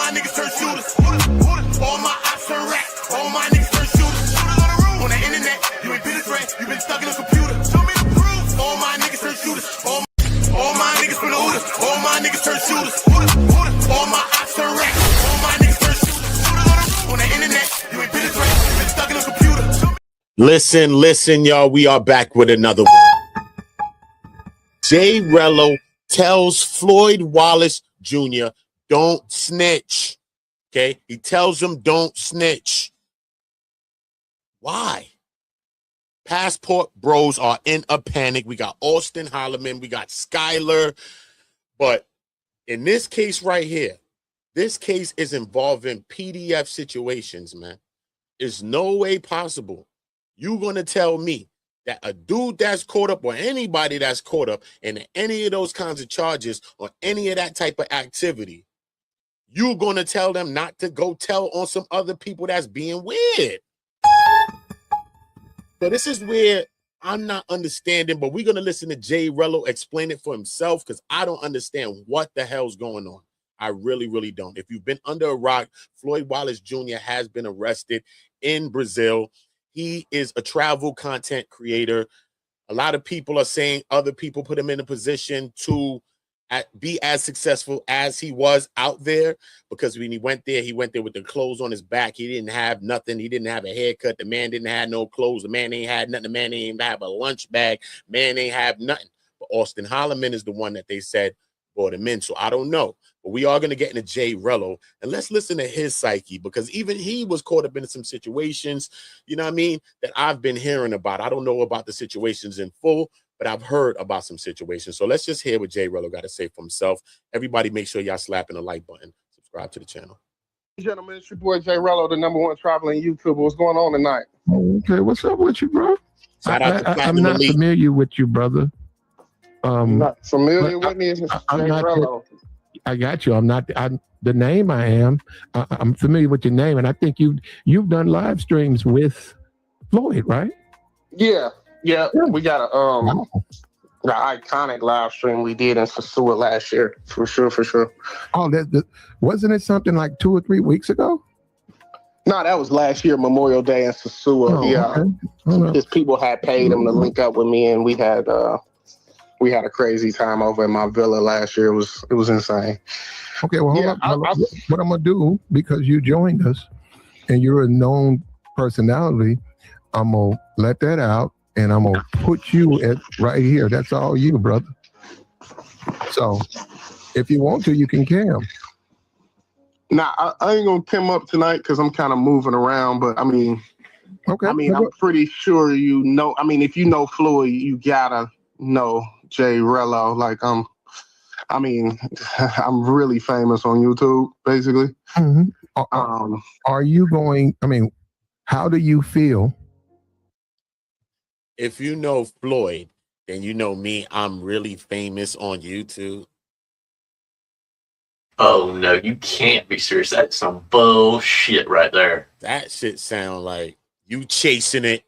my niggas turn shooters. All my ops turn rats. All my niggas turn shooters. On the internet, you ain't been a threat. You been stuck in a computer. Show me the proof. All my niggas turn shooters. All my niggas from the Hooters. All my niggas turn shooters. All my ops turn rats. All my niggas turn shooters. On the internet, you ain't been a threat. You been stuck in a computer. Listen, y'all. We are back with another one. Jay Rello tells Floyd Wallace Jr., don't snitch. Okay? He tells him don't snitch. Why? Passport bros are in a panic. We got Austin Holloman. We got Skyler. But in this case right here, this case is involving PDF situations, man. There's no way possible you're going to tell me that a dude that's caught up or anybody that's caught up in any of those kinds of charges or any of that type of activity, you're going to tell them not to go tell on some other people that's being weird. So this is where I'm not understanding, but we're going to listen to Jay Rello explain it for himself because I don't understand what the hell's going on. I really, really don't. If you've been under a rock, Floyd Wallace Jr. has been arrested in Brazil. He is a travel content creator. A lot of people are saying other people put him in a position to be as successful as he was out there, because when he went there with the clothes on his back. He didn't have nothing. He didn't have a haircut. The man didn't have no clothes. The man ain't had nothing. The man ain't even have a lunch bag. Man ain't have nothing. But Austin Holloman is the one that they said brought him in. So I don't know. But we are going to get into Jay Rello, and let's listen to his psyche, because even he was caught up in some situations, you know what I mean, that I've been hearing about. I don't know about the situations in full, but I've heard about some situations. So let's just hear what Jay Rello got to say for himself. Everybody make sure y'all slapping the like button. Subscribe to the channel. Gentlemen, it's your boy Jay Rello, the #1 traveling YouTuber. What's going on tonight? Okay, what's up with you, bro? Shout out to I'm not familiar with you, brother. Not familiar with me. It's Jay Rello. I got you. I'm not. The name I am. I'm familiar with your name, and I think you've done live streams with Floyd, right? Yeah. We got a the iconic live stream we did in Sasua last year, for sure. Oh, wasn't it something like 2 or 3 weeks ago? No, that was last year, Memorial Day in Sasua. Okay. His people had paid him to link up with me, and we had a crazy time over in my villa last year. It was insane. Okay, well, hold on. What I'm gonna do, because you joined us and you're a known personality, I'm gonna let that out and I'm gonna put you right here. That's all you, brother. So if you want to, you can cam. Nah, I ain't gonna cam up tonight because I'm kind of moving around, but I mean, okay. I'm pretty sure you know. I mean, if you know Floyd, you gotta know Jay Rello. Like I'm really famous on YouTube, basically. Mm-hmm. Are you going? I mean, how do you feel? If you know Floyd, then you know me. I'm really famous on YouTube. Oh no, you can't be serious. That's some bullshit right there. That shit sound like you chasing it.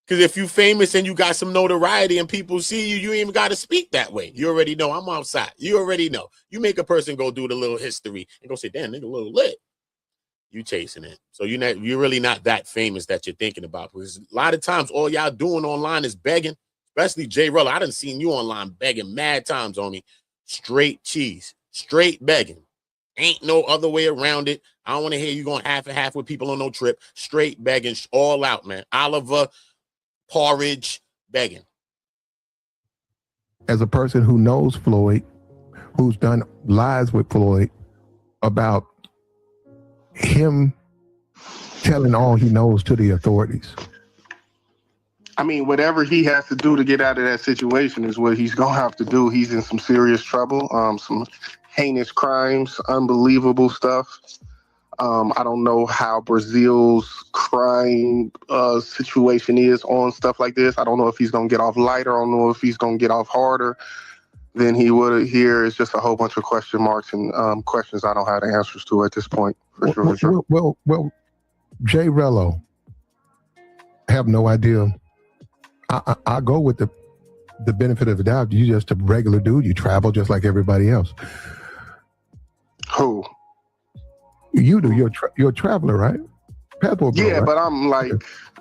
Because if you famous and you got some notoriety and people see you, you ain't even got to speak that way. You already know I'm outside. You already know. You make a person go do the little history and go say, damn, nigga, a little lit. You chasing it. So you're really not that famous that you're thinking about. Because a lot of times all y'all doing online is begging, especially Jay Rello. I done seen you online begging mad times on me. Straight cheese. Straight begging. Ain't no other way around it. I don't want to hear you going half and half with people on no trip. Straight begging, all out, man. Oliver, porridge, begging. As a person who knows Floyd, who's done lives with Floyd about him telling all he knows to the authorities. I mean, whatever he has to do to get out of that situation is what he's gonna have to do. He's in some serious trouble, some heinous crimes, unbelievable stuff. I don't know how Brazil's crime situation is on stuff like this. I don't know if he's going to get off lighter. I don't know if he's going to get off harder than he would here. It's just a whole bunch of question marks and questions I don't have the answers to at this point. For sure. Well, Jay Rello, I have no idea. I go with the benefit of the doubt. You're just a regular dude. You travel just like everybody else. Who? You do. You're a traveler, right? Passport bro, Yeah, right? but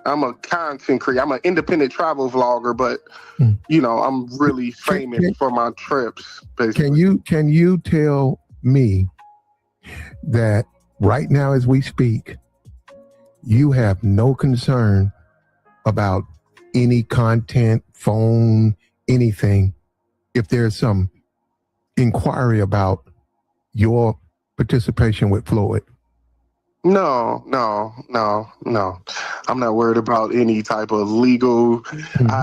I'm a content creator. I'm an independent travel vlogger, but I'm really famous for my trips. Basically, Can you tell me that right now as we speak, you have no concern about any content, phone, anything, if there's some inquiry about your participation with Floyd? No. I'm not worried about any type of legal.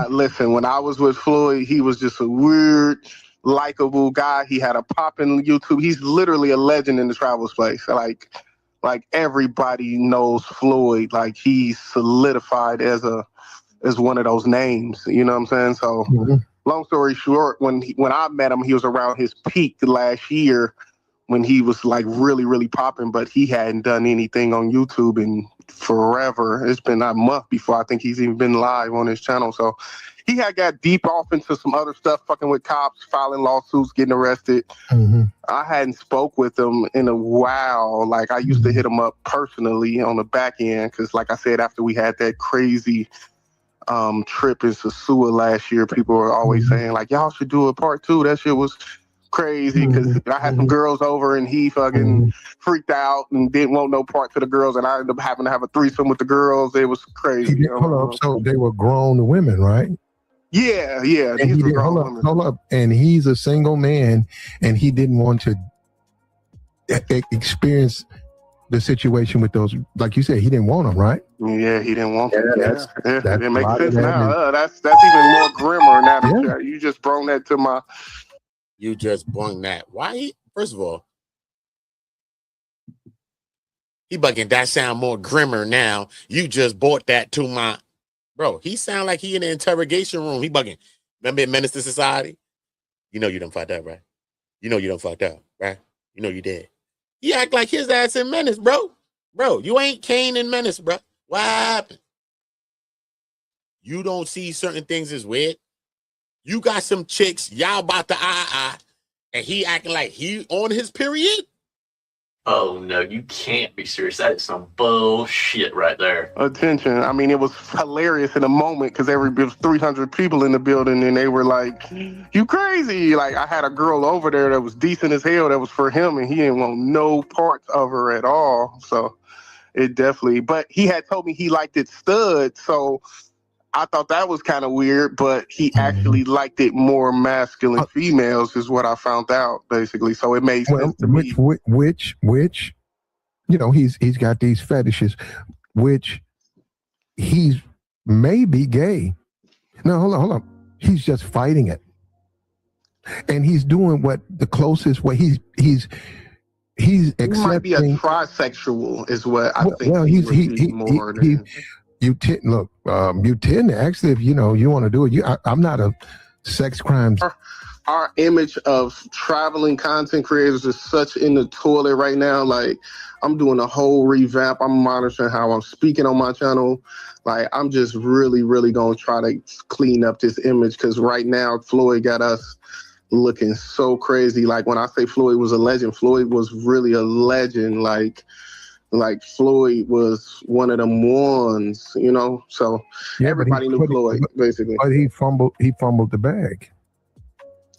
Listen, when I was with Floyd, he was just a weird, likable guy. He had a poppin' YouTube. He's literally a legend in the travel space. Like everybody knows Floyd. Like he's solidified as one of those names. You know what I'm saying? So, long story short, when I met him, he was around his peak last year when he was like really, really popping, but he hadn't done anything on YouTube in forever. It's been a month before I think he's even been live on his channel. So he had got deep off into some other stuff, fucking with cops, filing lawsuits, getting arrested. I hadn't spoke with him in a while. Like I used to hit him up personally on the back end because, like I said, after we had that crazy trip in Sasua last year, people were always saying like, y'all should do a part 2. That shit was crazy because I had some girls over and he fucking freaked out and didn't want no part to the girls, and I ended up having to have a threesome with the girls. It was crazy. Hold up, so they were grown women, right? Yeah. And These were grown women. Hold up, and he's a single man, and he didn't want to experience the situation with those. Like you said, he didn't want them, right? Yeah, he didn't want them. Yeah, it makes sense now. That's even more grimmer now. That you just brought that to my. You just brung that. Why? First of all, he bugging. That sound more grimmer now. You just brought that to my. Bro, he sound like he in the interrogation room. He bugging. Remember in Menace to Society? You know you done fucked up, right? You know you done fucked up, right? You know you did. He act like his ass in Menace, bro. Bro, you ain't Kane in Menace, bro. What happened? You don't see certain things as weird. You got some chicks, y'all about to and he acting like he on his period? Oh no, you can't be serious. That is some bullshit right there. Attention. I mean, it was hilarious in a moment because there was 300 people in the building and they were like, you crazy. Like I had a girl over there that was decent as hell that was for him and he didn't want no parts of her at all. So it definitely, but he had told me he liked it stud. So I thought that was kind of weird, but he actually liked it more masculine females is what I found out basically. So it made sense to me. Which, he's got these fetishes, which he's maybe gay. No, hold on. He's just fighting it. And he's doing what the closest way he's accepting. He might be a trisexual is what I think. Well, you tend to actually, if you want to do it. I'm not a sex crimes. Our image of traveling content creators is such in the toilet right now. Like I'm doing a whole revamp. I'm monitoring how I'm speaking on my channel. Like I'm just really, really gonna try to clean up this image because right now Floyd got us looking so crazy. Like when I say Floyd was a legend, Floyd was really a legend. Like Floyd was one of them ones, So everybody knew Floyd, basically. But he fumbled the bag.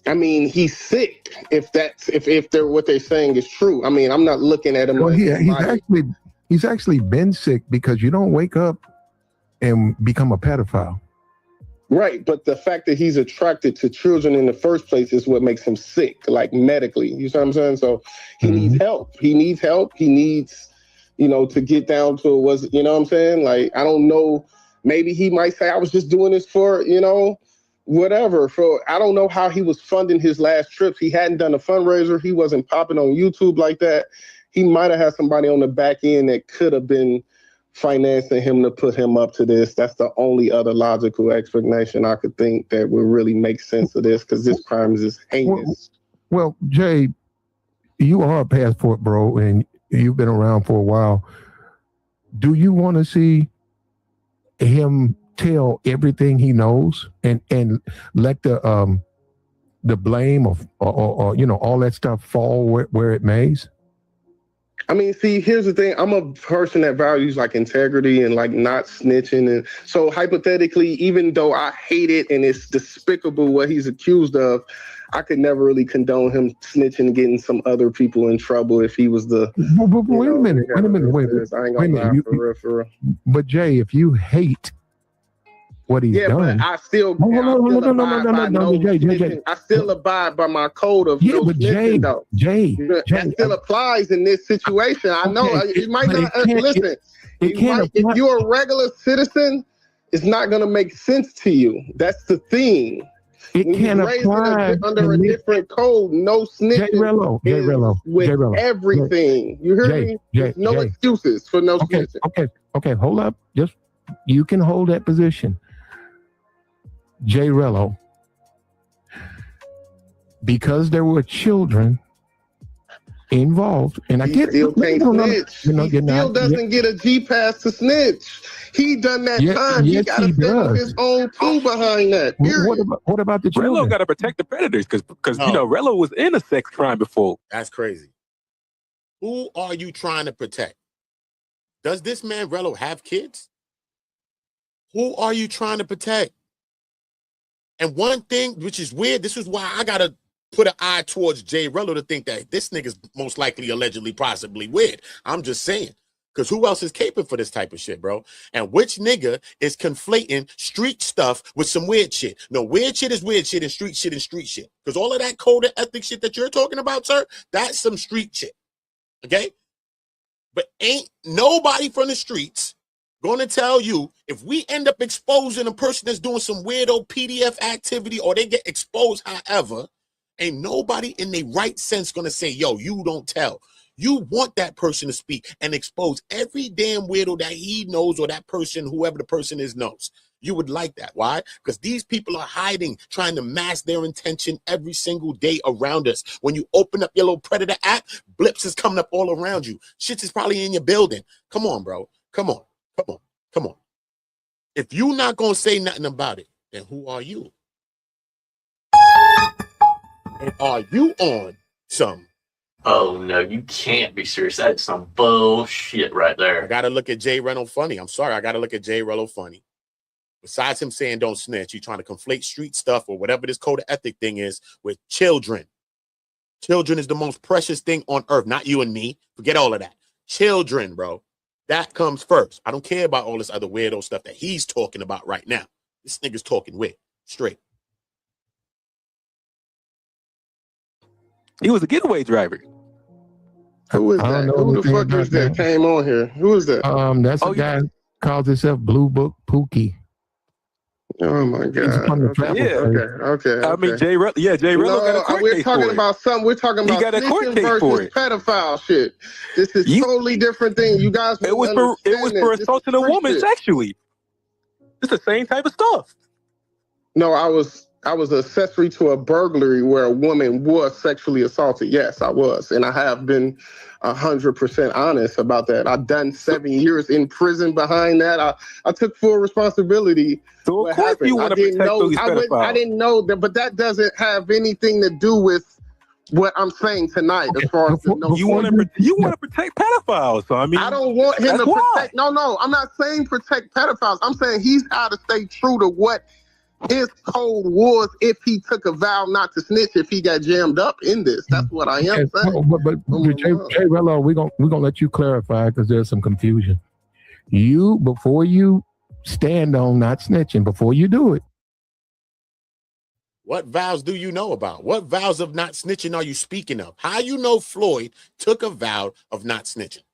I mean, he's sick. If they're what they're saying is true. I mean, I'm not looking at him. Well, he's actually been sick because you don't wake up and become a pedophile. Right, but the fact that he's attracted to children in the first place is what makes him sick, like medically. You see what I'm saying? So he needs help. He needs to get down to what I'm saying? Like, I don't know. Maybe he might say, I was just doing this for, whatever. I don't know how he was funding his last trips. He hadn't done a fundraiser. He wasn't popping on YouTube like that. He might have had somebody on the back end that could have been financing him to put him up to this. That's the only other logical explanation I could think that would really make sense of this because this crime is heinous. Well, Jay, you are a passport bro and you've been around for a while. Do you want to see him tell everything he knows and let the blame or all that stuff fall where it mays? I mean, see, here's the thing. I'm a person that values like integrity and like not snitching. And so hypothetically, even though I hate it and it's despicable what he's accused of, I could never really condone him snitching and getting some other people in trouble if he was the. Wait a minute. I ain't gonna lie, for real. But Jay, if you hate what he's done, but I still no, Jay. I still abide by my code of yeah, but Jay, that still applies in this situation. I know you might not listen. If you're a regular citizen, it's not going to make sense to you. That's the thing. It can apply under a different code. No snitching with everything. You hear me? No excuses for no snitching. Okay. Hold up. Just you can hold that position. Jay Rello, because there were children involved, and I get still can't snitch. He still doesn't get a G pass to snitch. He done that time. He got to stand his own tool behind that. What about the children? Rello got to protect the predators because you know Rello was in a sex crime before. That's crazy. Who are you trying to protect? Does this man Rello have kids? Who are you trying to protect? And one thing, which is weird, this is why I got to put an eye towards Jay Rello to think that this nigga's most likely, allegedly, possibly weird. I'm just saying. Because who else is capable for this type of shit, bro? And which nigga is conflating street stuff with some weird shit? No, weird shit is weird shit and street shit is street shit. Because all of that code of ethics shit that you're talking about, sir, that's some street shit. Okay? But ain't nobody from the streets going to tell you if we end up exposing a person that's doing some weirdo PDF activity or they get exposed, however, ain't nobody in their right sense going to say, yo, you don't tell. You want that person to speak and expose every damn weirdo that he knows or that person, whoever the person is, knows. You would like that. Why? Because these people are hiding, trying to mask their intention every single day around us. When you open up your little Predator app, blips is coming up all around you. Shit is probably in your building. Come on, bro. Come on. If you're not going to say nothing about it, then who are you? And are you on some? Oh, no, you can't be serious. That's some bullshit right there. I got to look at Jay Rello funny. I'm sorry. I got to look at Jay Rello funny. Besides him saying don't snitch, you're trying to conflate street stuff or whatever this code of ethic thing is with children. Children is the most precious thing on earth. Not you and me. Forget all of that. Children, bro. That comes first. I don't care about all this other weirdo stuff that he's talking about right now. This nigga's talking weird. Straight. He was a getaway driver. Who is that? Who the fuck is that came on here? Who is that? That's a guy calls himself Blue Book Pookie. Oh my God! Okay. I mean, Jay Rello. Yeah, Jay Rello got a court case for it. We're talking about snitching versus pedophile shit. This is totally different thing. You guys, it was for assaulting a woman sexually. It's the same type of stuff. No, I was accessory to a burglary where a woman was sexually assaulted. Yes, I was, and I have been 100% honest about that. I've done 7 years in prison behind that. I took full responsibility. So of course you want to protect those pedophiles. I didn't know that, but that doesn't have anything to do with what I'm saying tonight. As far as you want to protect pedophiles. So I mean, I don't want him to protect. No, I'm not saying protect pedophiles. I'm saying he's got to stay true to what his code was if he took a vow not to snitch if he got jammed up in this. That's what I am saying. But Jay Rello, we're gonna let you clarify because there's some confusion. Before you stand on not snitching, before you do it, what vows do you know about? What vows of not snitching are you speaking of? How you know Floyd took a vow of not snitching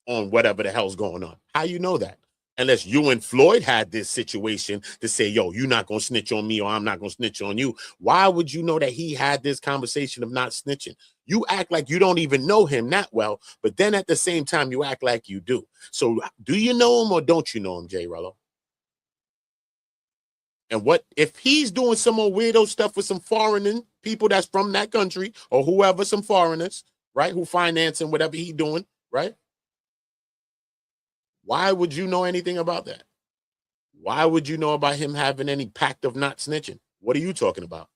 on whatever the hell's going on? How you know that? Unless you and Floyd had this situation to say, yo, you're not going to snitch on me or I'm not going to snitch on you. Why would you know that he had this conversation of not snitching? You act like you don't even know him that well, but then at the same time, you act like you do. So do you know him or don't you know him, Jay Rello? And what if he's doing some more weirdo stuff with some foreign people that's from that country or whoever, some foreigners, right, who financing whatever he's doing, right? Why would you know anything about that? Why would you know about him having any pact of not snitching? What are you talking about?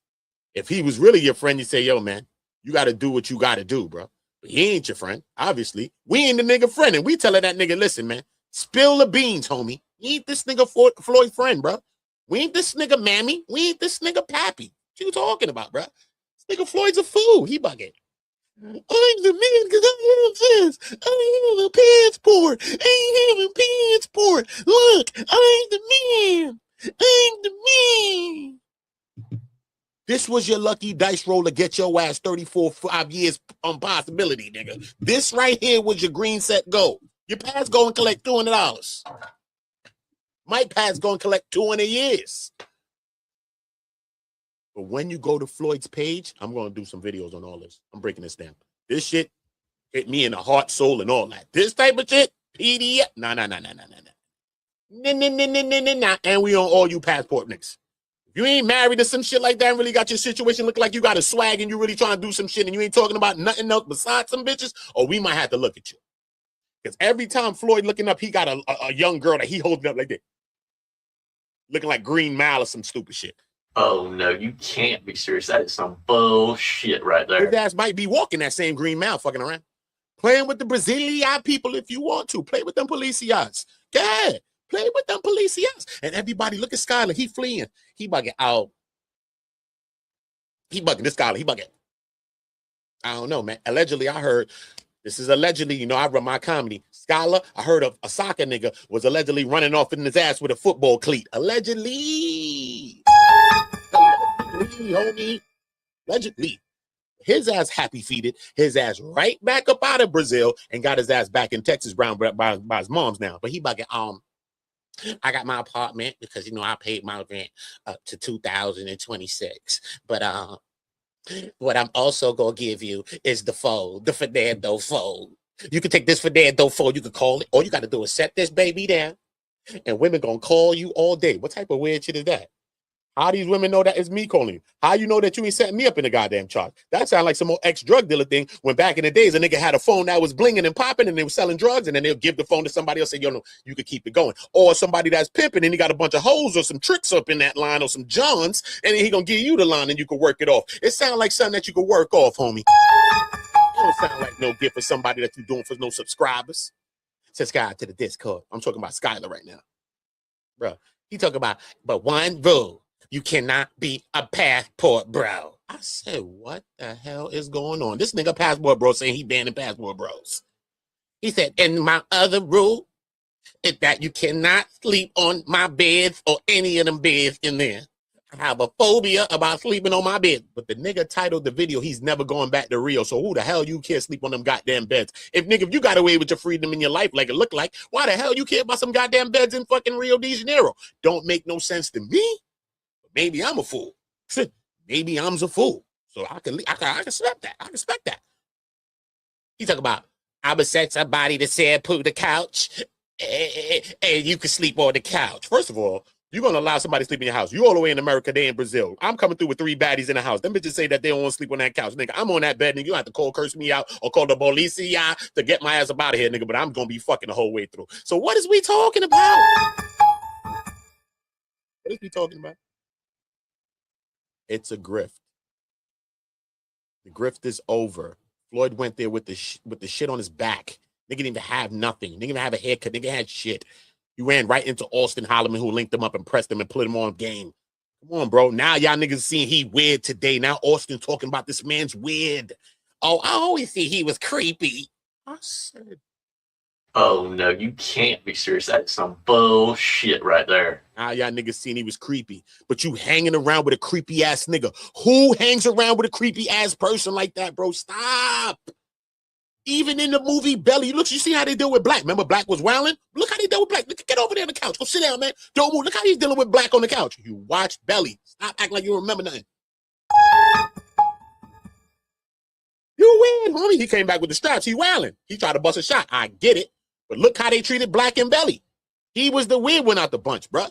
If he was really your friend, you say, yo, man, you got to do what you got to do, bro. He ain't your friend, obviously. We ain't the nigga friend, and we telling that nigga, listen, man, spill the beans, homie. We ain't this nigga Floyd friend, bro. We ain't this nigga Mammy. We ain't this nigga Pappy. What you talking about, bro? This nigga Floyd's a fool. He bugging. I'm the man because I have this. I have a passport. I have a passport. Look, I'm the man. I'm the man. This was your lucky dice roll to get your ass 34 5 years on possibility, nigga. This right here was your green set goal. Your pass go and collect $200. My pass go and collect 200 years. But when you go to Floyd's page, I'm going to do some videos on all this. I'm breaking this down. This shit hit me in the heart, soul, and all that. This type of shit, PDF, nah. And we on all you passport niggas. If you ain't married to some shit like that and really got your situation looking like you got a swag and you really trying to do some shit and you ain't talking about nothing else besides some bitches, or we might have to look at you. Because every time Floyd looking up, he got a young girl that he holding up like that. Looking like Green Mile or some stupid shit. Oh, no, you can't be serious. That is some bullshit right there. His ass might be walking that same Green Mile fucking around. Playing with the Brazilian people if you want to. Play with them policias. Yeah, play with them policias. And everybody, look at Skyler. He fleeing. He bugging out. He bugging. This Skyler, he bugging. I don't know, man. Allegedly, I heard, this is allegedly, you know, I run my comedy. Skyler, I heard of a soccer nigga was allegedly running off in his ass with a football cleat. Allegedly. Allegedly, homie. Allegedly. His ass happy feeted, his ass right back up out of Brazil and got his ass back in Texas Brown by his mom's now. But he bugging, I got my apartment because, you know, I paid my rent up to 2026. But what I'm also going to give you is the fold, the Fernando fold. You can take this Fernando fold, you can call it. All you got to do is set this baby down and women going to call you all day. What type of weird shit is that? How these women know that it's me calling you? How you know that you ain't setting me up in the goddamn charge? That sound like some old ex-drug dealer thing when back in the days a nigga had a phone that was blinging and popping and they were selling drugs and then they'll give the phone to somebody else and say, yo, no, you could keep it going. Or somebody that's pimping and he got a bunch of hoes or some tricks up in that line or some johns and then he gonna give you the line and you can work it off. It sound like something that you could work off, homie. It don't sound like no gift for somebody that you doing for no subscribers. Subscribe to the Discord. I'm talking about Skyler right now. Bro, he talking about, but one rule. You cannot be a passport bro. I said, what the hell is going on? This nigga passport bro saying he banning passport bros. He said, and my other rule is that you cannot sleep on my beds or any of them beds in there. I have a phobia about sleeping on my bed. But the nigga titled the video, he's never going back to Rio. So who the hell you care sleep on them goddamn beds? If you got away with your freedom in your life like it looked like, why the hell you care about some goddamn beds in fucking Rio de Janeiro? Don't make no sense to me. Maybe I'm a fool. Maybe I'm a fool. So I can respect that. I respect that. He talk about, I would set somebody to say put the couch and you can sleep on the couch. First of all, you're going to allow somebody to sleep in your house. You all the way in America, they in Brazil. I'm coming through with 3 baddies in the house. Them bitches say that they don't want to sleep on that couch. Nigga, I'm on that bed, nigga. You have to curse me out or call the policia to get my ass up out of here, nigga. But I'm going to be fucking the whole way through. So what is we talking about? What is we talking about? It's a grift. The grift is over. Floyd went there with the shit on his back. Nigga didn't even have nothing. Nigga didn't even have a haircut. Nigga had shit. He ran right into Austin Holloman, who linked him up and pressed him and put him on game. Come on, bro. Now y'all niggas seeing he weird today. Now Austin talking about this man's weird. Oh, I always see he was creepy. I said, oh, no, you can't be serious. That's some bullshit right there. now y'all niggas seen he was creepy. But you hanging around with a creepy ass nigga. Who hangs around with a creepy ass person like that, bro? Stop. Even in the movie Belly, look, you see how they deal with Black. Remember Black was wilding? Look how they deal with Black. Look, get over there on the couch. Go sit down, man. Don't move. Look how he's dealing with Black on the couch. You watch Belly. Stop acting like you don't remember nothing. You win, homie. He came back with the straps. He wilding. He tried to bust a shot. I get it. But look how they treated Black and Belly. He was the weird one out the bunch, bro.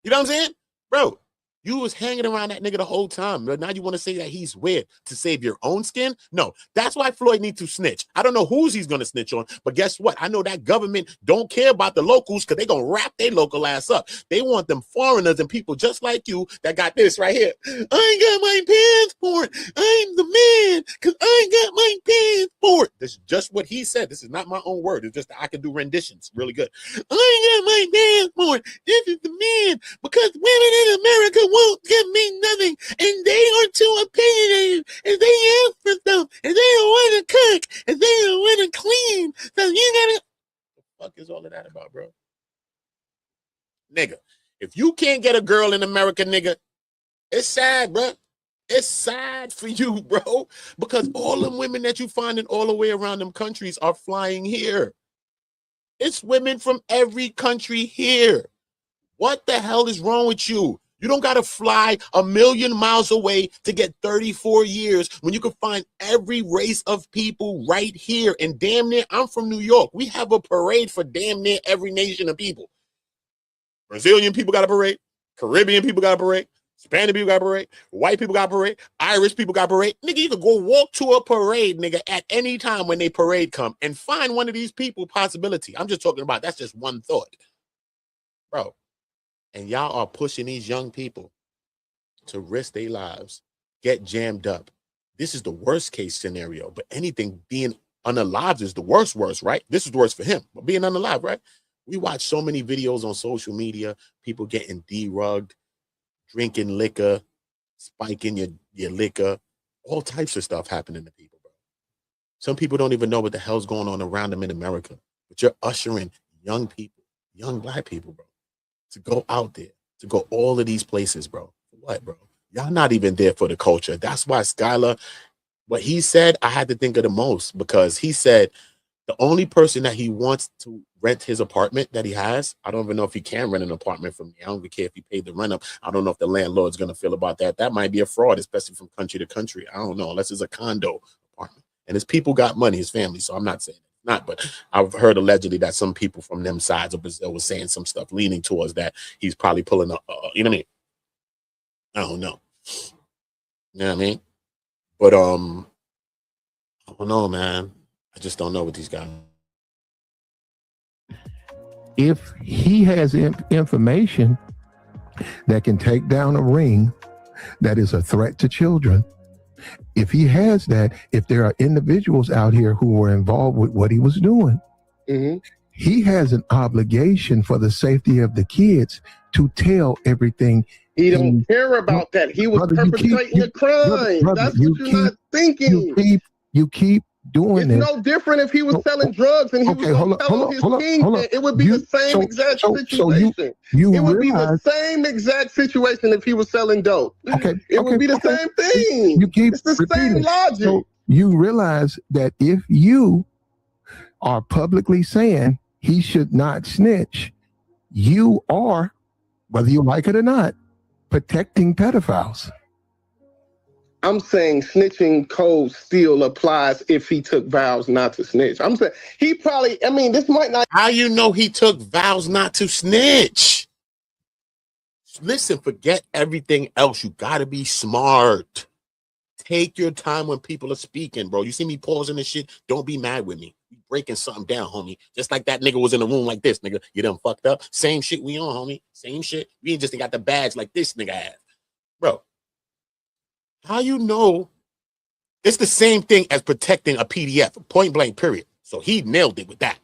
You know what I'm saying? Bro, You was hanging around that nigga the whole time, but now you want to say that he's weird to save your own skin? No, that's why Floyd needs to snitch. I don't know who's he's going to snitch on, but guess what? I know that government don't care about the locals because they going to wrap their local ass up. They want them foreigners and people just like you that got this right here. I ain't got my passport. I'm the man because I ain't got my passport. This is just what he said. This is not my own word. It's just that I can do renditions really good. I ain't got my passport. This is the man because women in America won't give me nothing, and they are too opinionated, and they ask for stuff, and they don't want to cook, and they don't want to clean. So you gotta. What the fuck is all of that about, bro? Nigga, if you can't get a girl in America, nigga, it's sad, bro. It's sad for you, bro, because all them women that you finding all the way around them countries are flying here. It's women from every country here. What the hell is wrong with you? You don't got to fly 1,000,000 miles away to get 34 years when you can find every race of people right here. And damn near, I'm from New York. We have a parade for damn near every nation of people. Brazilian people got a parade. Caribbean people got a parade. Spanish people got a parade. White people got a parade. Irish people got a parade. Nigga, you could go walk to a parade, nigga, at any time when they parade come and find one of these people possibility. I'm just talking about, that's just one thought. Bro. And y'all are pushing these young people to risk their lives, get jammed up. This is the worst case scenario, but anything being unalive is the worst, right? This is the worst for him, but being unalive, right? We watch so many videos on social media, people getting derugged, drinking liquor, spiking your liquor, all types of stuff happening to people, bro. Some people don't even know what the hell's going on around them in America, but you're ushering young people, young black people, bro, to go out there, to go all of these places, bro. For what, bro? Y'all not even there for the culture. That's why Skylar, what he said, I had to think of the most, because he said the only person that he wants to rent his apartment that he has, I don't even know if he can rent an apartment from me. I don't even care if he paid the rent up. I don't know if the landlord's going to feel about that. That might be a fraud, especially from country to country. I don't know, unless it's a condo apartment. And his people got money, his family, so I'm not saying not, but I've heard allegedly that some people from them sides of Brazil was saying some stuff leaning towards that he's probably pulling up, you know what I mean? I don't know. You know what I mean? But I don't know, man. I just don't know what these guys. If he has information that can take down a ring that is a threat to children, if he has that, if there are individuals out here who were involved with what he was doing, he has an obligation for the safety of the kids to tell everything. He don't care about that. He was perpetrating a crime. That's what you're not thinking. You keep doing it's this. No different if he was selling drugs and he was telling his kingpin. It would be the same exact situation. It would be the same exact situation if he was selling dope. It would be the same thing. It's the same logic. So you realize that if you are publicly saying he should not snitch, you are, whether you like it or not, protecting pedophiles. I'm saying snitching code still applies if he took vows not to snitch. I'm saying he probably, I mean, this might not. How you know he took vows not to snitch? Listen, forget everything else. You got to be smart. Take your time when people are speaking, bro. You see me pausing this shit? Don't be mad with me. We breaking something down, homie. Just like that nigga was in the room like this, nigga. You done fucked up. Same shit we on, homie. Same shit. We ain't just got the badge like this nigga had. Bro. How you know? It's the same thing as protecting a PDF, point blank, period. So he nailed it with that.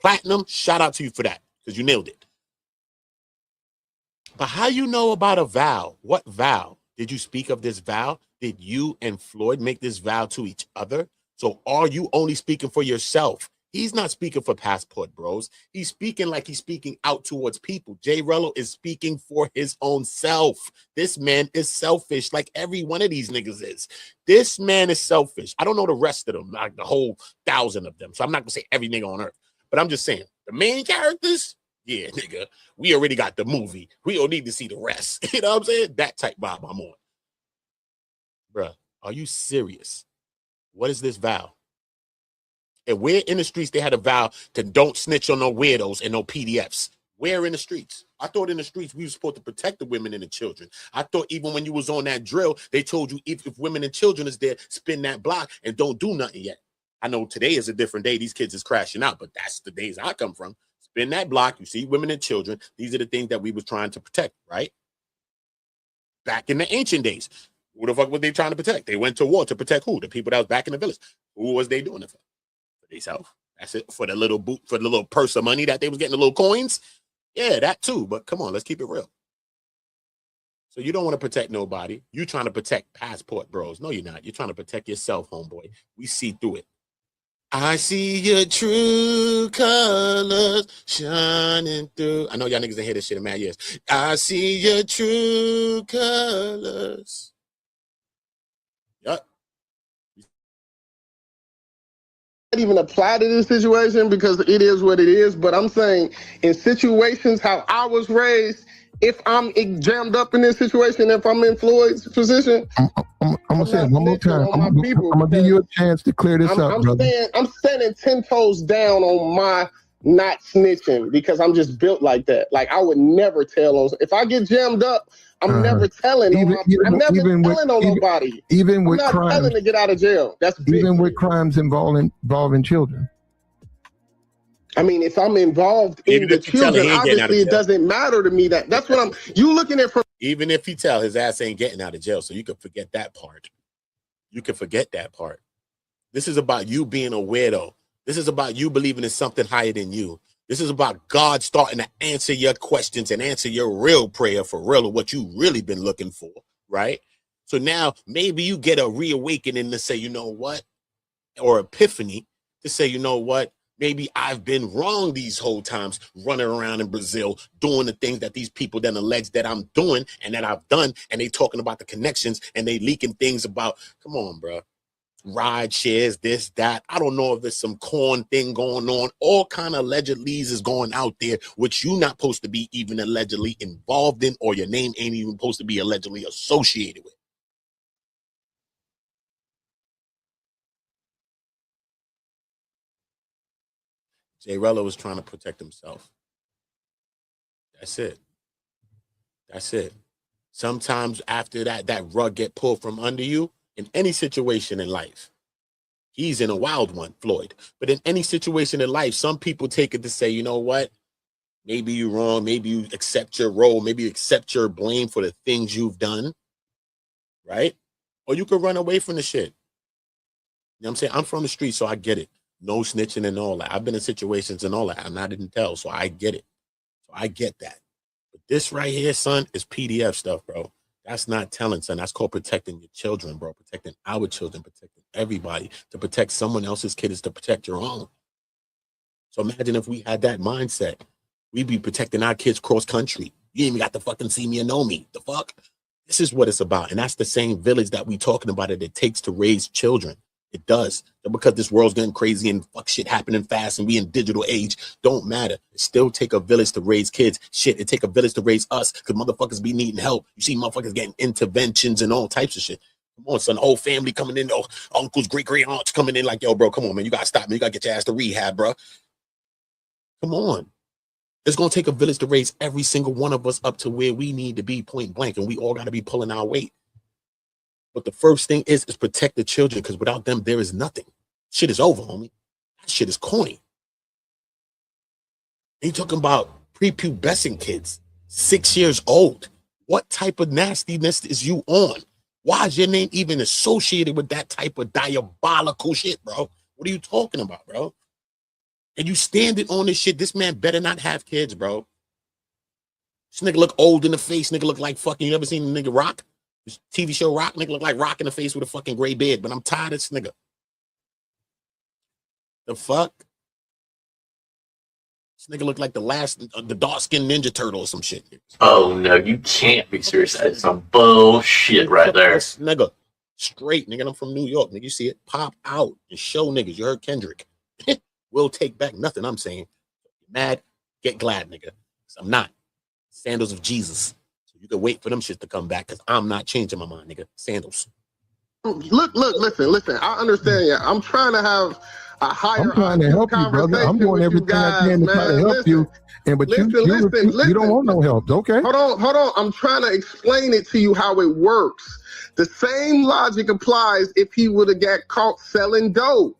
Platinum, shout out to you for that, because you nailed it. But how you know about a vow? What vow? Did you speak of this vow? Did you and Floyd make this vow to each other? So are you only speaking for yourself? He's not speaking for Passport Bros. He's speaking like he's speaking out towards people. J. Rello is speaking for his own self. This man is selfish, like every one of these niggas is. This man is selfish. I don't know the rest of them, like the whole 1,000 of them. So I'm not going to say every nigga on earth. But I'm just saying, the main characters, yeah, nigga, we already got the movie. We don't need to see the rest. You know what I'm saying? That type vibe I'm on. Bruh, are you serious? What is this vow? And we're in the streets, they had a vow to don't snitch on no weirdos and no PDFs. Where in the streets? I thought in the streets we were supposed to protect the women and the children. I thought even when you was on that drill, they told you if women and children is there, spin that block and don't do nothing yet. I know today is a different day. These kids is crashing out, but that's the days I come from. Spin that block. You see women and children. These are the things that we was trying to protect, right? Back in the ancient days, who the fuck was they trying to protect? They went to war to protect who? The people that was back in the village. Who was they doing it for? For themselves. That's it. For the little boot, for the little purse of money that they was getting, the little coins. Yeah, that too. But come on, let's keep it real. So you don't want to protect nobody. You're trying to protect passport bros. No, you're not. You're trying to protect yourself, homeboy. We see through it. I see your true colors shining through. I know y'all niggas didn't hear this shit in mad years. I see your true colors. Yup. Not even apply to this situation because it is what it is. But I'm saying in situations how I was raised, if I'm jammed up in this situation, if I'm in Floyd's position, I'm gonna say it one more time. I'm gonna give you a chance to clear this up, brother. I'm standing 10 toes down on my not snitching because I'm just built like that. Like I would never tell on. If I get jammed up, I'm never telling. I'm never telling on nobody. Even with I'm not crimes, telling to get out of jail. That's big. Even with crimes involving children. I mean, if I'm involved in the children, obviously it doesn't matter to me. That's what you looking at from. Even if he tell his ass ain't getting out of jail, so you can forget that part. You can forget that part. This is about you being a weirdo. This is about you believing in something higher than you. This is about God starting to answer your questions and answer your real prayer for real, or what you really been looking for, right? So now maybe you get a reawakening to say, you know what, or epiphany to say, you know what, maybe I've been wrong these whole times running around in Brazil doing the things that these people then allege that I'm doing and that I've done, and they talking about the connections and they leaking things about, come on, bro. Ride shares, this, that. I don't know if there's some corn thing going on. All kind of allegedlies is going out there, which you're not supposed to be even allegedly involved in, or your name ain't even supposed to be allegedly associated with. Rello was trying to protect himself. That's it. That's it. Sometimes after that rug get pulled from under you in any situation in life. He's in a wild one, Floyd. But in any situation in life, some people take it to say, you know what? Maybe you're wrong. Maybe you accept your role. Maybe you accept your blame for the things you've done. Right? Or you could run away from the shit. You know what I'm saying? I'm from the street, so I get it. No snitching and all that. I've been in situations and all that, and I didn't tell, so I get it. So I get that. But this right here, son, is PDF stuff, bro. That's not telling, son. That's called protecting your children, bro. Protecting our children, protecting everybody. To protect someone else's kid is to protect your own. So imagine if we had that mindset. We'd be protecting our kids cross country. You ain't even got to fucking see me or know me. The fuck? This is what it's about. And that's the same village that we talking about it takes to raise children. It does. And because this world's getting crazy and fuck shit happening fast and we in digital age, don't matter. It still take a village to raise kids. Shit, it take a village to raise us because motherfuckers be needing help. You see motherfuckers getting interventions and all types of shit. Come on, son. Whole family coming in. Oh, uncles, great aunts coming in like, yo, bro, come on, man. You got to stop, man. You got to get your ass to rehab, bro. Come on. It's going to take a village to raise every single one of us up to where we need to be, point blank. And we all got to be pulling our weight. But the first thing is protect the children, because without them, there is nothing. Shit is over, homie. That shit is corny. You talking about prepubescent kids, 6 years old. What type of nastiness is you on? Why is your name even associated with that type of diabolical shit, bro? What are you talking about, bro? And you standing on this shit. This man better not have kids, bro. This nigga look old in the face. Nigga look like fucking, you ever seen the nigga Rock? This TV show Rock, nigga look like Rock in the face with a fucking gray beard, but I'm tired of this nigga. The fuck? This nigga look like the dark-skinned Ninja Turtle or some shit. Oh no, you can't be serious. That's some bullshit right there. This nigga, straight, nigga, I'm from New York, nigga. You see it? Pop out and show niggas. You heard Kendrick. We'll take back nothing, I'm saying. Mad, get glad, nigga. I'm not. Sandals of Jesus. You can wait for them shit to come back because I'm not changing my mind, nigga. Sandals. Look, listen. I understand. Yeah, I'm trying to have higher I'm trying to IQ help you, brother. I'm conversation doing with you everything I guys, can to try to man. help Listen, you. And but you don't want no help. Okay. Hold on. I'm trying to explain it to you how it works. The same logic applies if he would have got caught selling dope.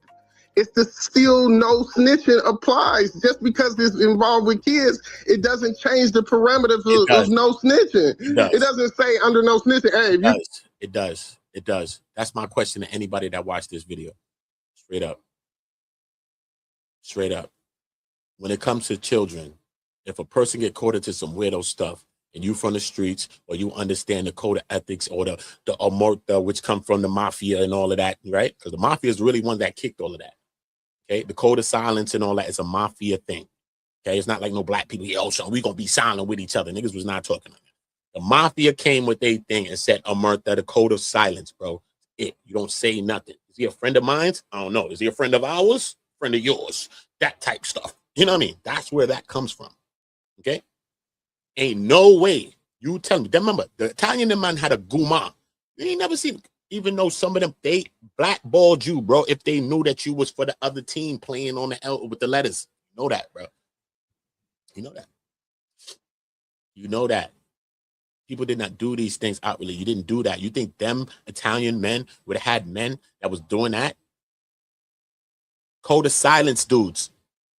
It's the still no snitching applies. Just because it's involved with kids, it doesn't change the parameters of no snitching. It doesn't say under no snitching. Hey, It does. That's my question to anybody that watched this video. Straight up. When it comes to children, if a person get caught into some weirdo stuff and you from the streets or you understand the code of ethics or the omerta, which come from the mafia and all of that, right? Because the mafia is really one that kicked all of that. Okay, the code of silence and all that is a mafia thing. Okay, it's not like no black people, yo, so we gonna be silent with each other. Niggas was not talking like that. The mafia came with their thing and said, omerta, the code of silence, bro. You don't say nothing. Is he a friend of mine? I don't know. Is he a friend of ours? Friend of yours? That type stuff. You know what I mean? That's where that comes from. Okay? Ain't no way. You tell me. Remember, the Italian man had a guma. You ain't never seen, even though some of them, they blackballed you, bro, if they knew that you was for the other team playing on the L with the letters. You know that, bro. You know that. You know that. People did not do these things outwardly. You didn't do that. You think them Italian men would have had men that was doing that? Code of silence dudes.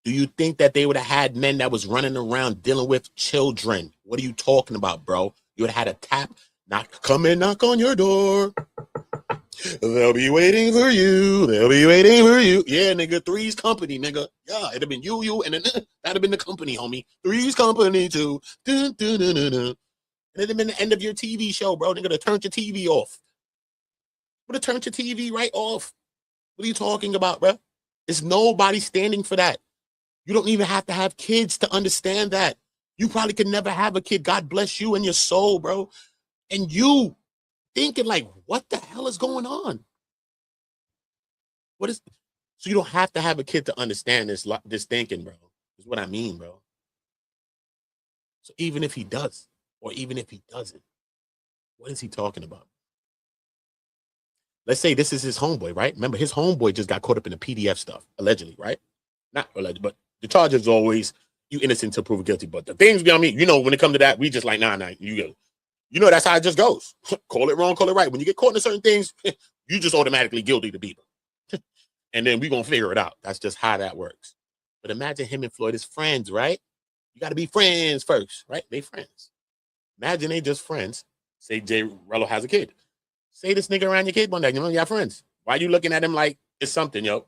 Do you think that they would have had men that was running around dealing with children? What are you talking about, bro? You would have had a tap, come and knock on your door. They'll be waiting for you. They'll be waiting for you. Yeah, nigga, Three's Company, nigga. Yeah, it'd have been you, and then that'd have been the company, homie. Three's Company, too. Dun, dun, dun, dun, dun. And it'd have been the end of your TV show, bro. They're gonna turn your TV off. Would have turned your TV right off. What are you talking about, bro? There's nobody standing for that. You don't even have to have kids to understand that. You probably could never have a kid. God bless you and your soul, bro. And you thinking like, what the hell is going on? So you don't have to have a kid to understand this thinking, bro. Is what I mean, bro. So even if he does, or even if he doesn't, what is he talking about? Let's say this is his homeboy, right? Remember, his homeboy just got caught up in the PDF stuff, allegedly, right? Not alleged, but the charge is always you innocent until proven guilty. But the things, I mean, you know, when it comes to that, we just like, nah, you know, that's how it just goes. Call it wrong, call it right. When you get caught in certain things, you just automatically guilty to people. And then we're going to figure it out. That's just how that works. But imagine him and Floyd as friends, right? You got to be friends first, right? They friends. Imagine they just friends. Say Jay Rello has a kid. Say this nigga around your kid one day, you know, you have friends. Why are you looking at him like it's something, yo?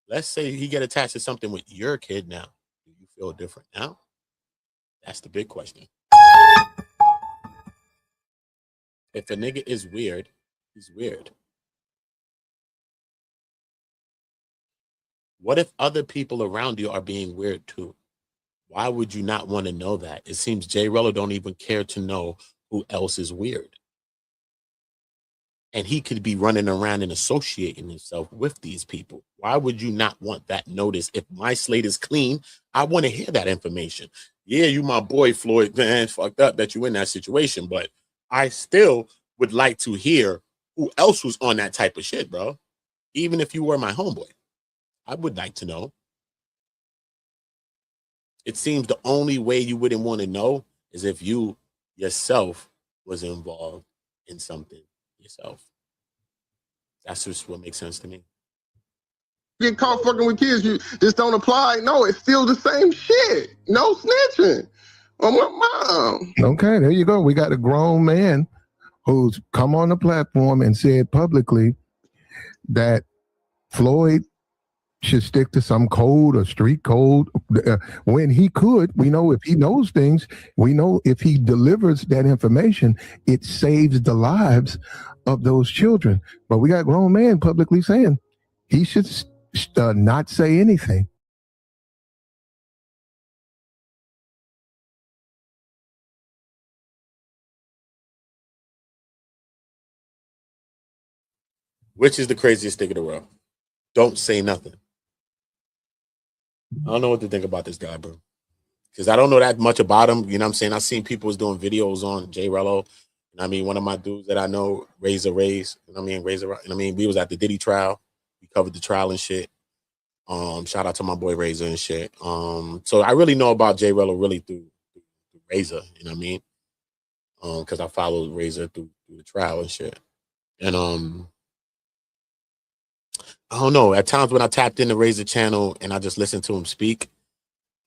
Let's say he get attached to something with your kid now. Do you feel different now? That's the big question. If a nigga is weird, he's weird. What if other people around you are being weird too? Why would you not want to know that? It seems Jay Rello don't even care to know who else is weird. And he could be running around and associating himself with these people. Why would you not want that notice? If my slate is clean, I want to hear that information. Yeah, you my boy, Floyd, man, fucked up that you in that situation, but I still would like to hear who else was on that type of shit, bro. Even if you were my homeboy, I would like to know. It seems the only way you wouldn't want to know is if you yourself was involved in something yourself. That's just what makes sense to me. Get caught fucking with kids, you just don't apply. No, it's still the same shit. No snitching. Oh my mom. Okay, there you go. We got a grown man who's come on the platform and said publicly that Floyd should stick to some code or street code when he could. We know if he knows things, we know if he delivers that information, it saves the lives of those children. But we got a grown man publicly saying he should not say anything. Which is the craziest thing in the world? Don't say nothing. I don't know what to think about this guy, bro. Because I don't know that much about him. You know what I'm saying? I've seen people was doing videos on Jay Rello. And I mean, one of my dudes that I know, Razor Rays. You know what I mean? We was at the Diddy trial. We covered the trial and shit. Shout out to my boy Razor and shit. So I really know about Jay Rello really through Razor, you know what I mean? Because I followed Razor through the trial and shit. And I don't know. At times when I tapped in the Razor channel and I just listened to him speak,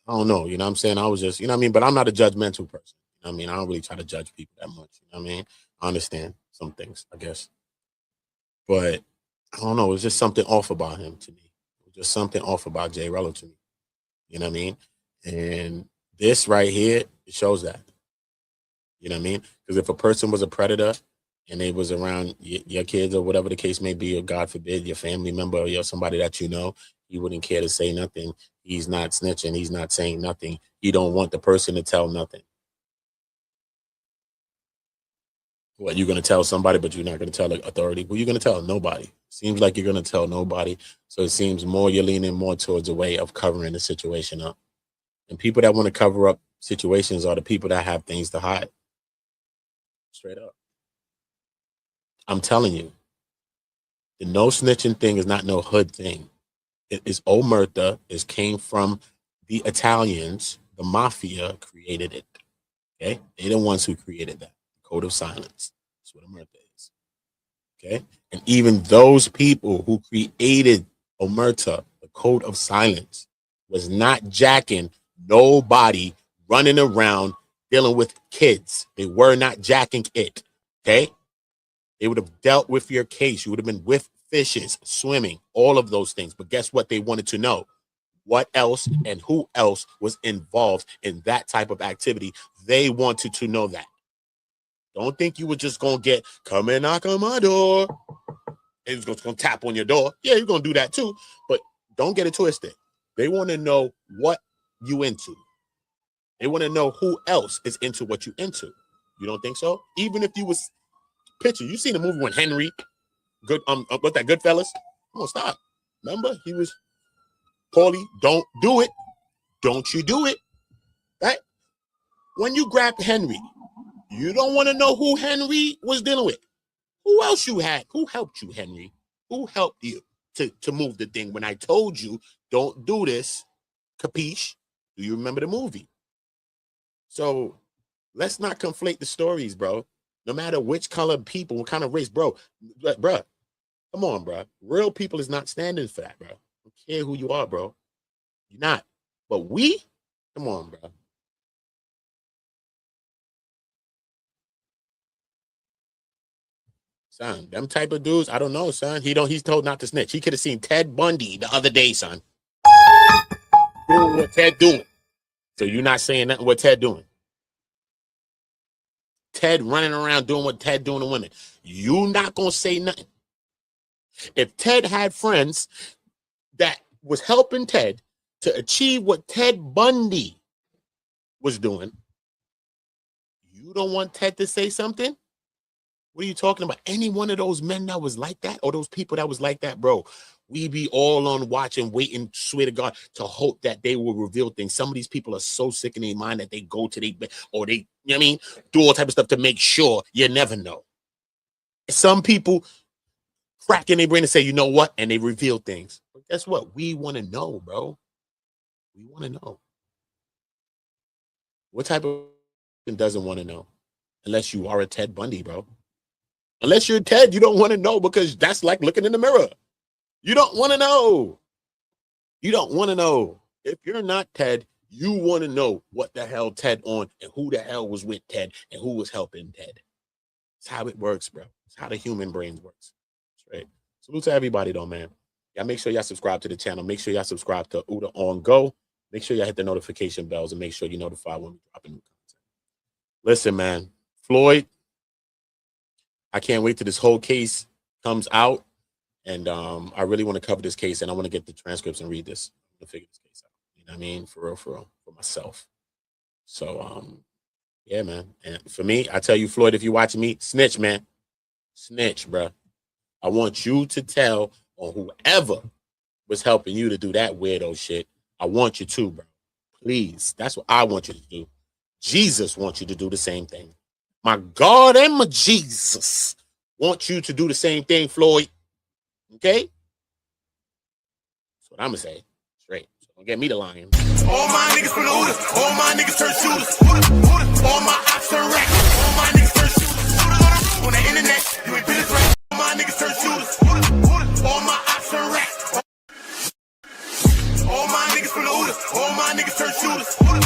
I don't know. You know what I'm saying? I was just, you know what I mean? But I'm not a judgmental person. You know what I mean? I don't really try to judge people that much. You know what I mean? I understand some things, I guess. But I don't know. It's just something off about him to me. Just something off about Jay Rello to me. You know what I mean? And this right here, it shows that. You know what I mean? Because if a person was a predator and they was around your kids or whatever the case may be, or God forbid, your family member or you're somebody that you know, he wouldn't care to say nothing. He's not snitching. He's not saying nothing. He don't want the person to tell nothing. What, you're going to tell somebody, but you're not going to tell the authority? Who are you going to tell? Nobody. Seems like you're going to tell nobody. So it seems more you're leaning more towards a way of covering the situation up. And people that want to cover up situations are the people that have things to hide. Straight up. I'm telling you, the no snitching thing is not no hood thing. It is omerta. It came from the Italians. The mafia created it. Okay? They're the ones who created that. Code of silence. That's what omerta is. Okay? And even those people who created omerta, the code of silence, was not jacking nobody running around dealing with kids. They were not jacking it. Okay? They would have dealt with your case. You would have been with fishes, swimming, all of those things. But guess what? They wanted to know what else and who else was involved in that type of activity. They wanted to know that. Don't think you were just going to get, come and knock on my door. And he's going to tap on your door. Yeah, you're going to do that too. But don't get it twisted. They want to know what you into. They want to know who else is into what you into. You don't think so? Even if you was picture, you seen the movie when Henry, what's that, Goodfellas? Come on, stop. Remember, he was Paulie. Don't do it. Don't you do it. Right? When you grab Henry, you don't want to know who Henry was dealing with. Who else you had? Who helped you, Henry? Who helped you to move the thing? When I told you, don't do this, capiche? Do you remember the movie? So let's not conflate the stories, bro. No matter which color people, what kind of race, bro. Come on, bro. Real people is not standing for that, bro. I don't care who you are, bro. You're not. But we, come on, bro. Son, them type of dudes, I don't know, son. He's told not to snitch. He could have seen Ted Bundy the other day, son. Doing what Ted doing. So you're not saying nothing what Ted doing. Ted running around doing what Ted doing to women. You not gonna say nothing. If Ted had friends that was helping Ted to achieve what Ted Bundy was doing, you don't want Ted to say something? What are you talking about? Any one of those men that was like that, or those people that was like that, bro, we be all on watch and waiting, swear to God, to hope that they will reveal things. Some of these people are so sick in their mind that they go to their bed, or they, you know what I mean, do all type of stuff to make sure. You never know. Some people crack in their brain and say, you know what? And they reveal things. But guess what? We want to know, bro. We want to know. What type of person doesn't want to know? Unless you are a Ted Bundy, bro. Unless you're Ted, you don't want to know, because that's like looking in the mirror. You don't want to know. You don't want to know. If you're not Ted, you want to know what the hell Ted on and who the hell was with Ted and who was helping Ted. It's how it works, bro. It's how the human brain works. Right. Salute to everybody, though, man. Y'all make sure y'all subscribe to the channel. Make sure y'all subscribe to Uda On Go. Make sure y'all hit the notification bells and make sure you're notified when we drop a new content. Listen, man. Floyd, I can't wait till this whole case comes out. And I really want to cover this case, and I want to get the transcripts and read this to figure this case out. You know what I mean? For real, for myself. So, yeah, man. And for me, I tell you, Floyd, if you're watching me, snitch, man. Snitch, bro. I want you to tell on whoever was helping you to do that weirdo shit. I want you to, bro. Please. That's what I want you to do. Jesus wants you to do the same thing. My God and my Jesus want you to do the same thing, Floyd. Okay? That's what I'm going to say. straight. So don't get me the lion. All my niggas from the Uda. All my niggas turn shooters. All my ops turn racks. All my niggas turn shooters. On the internet, you ain't been a threat. All my niggas turn shooters. All my ops turn racks. All my niggas from the Uda. All my niggas turn shooters.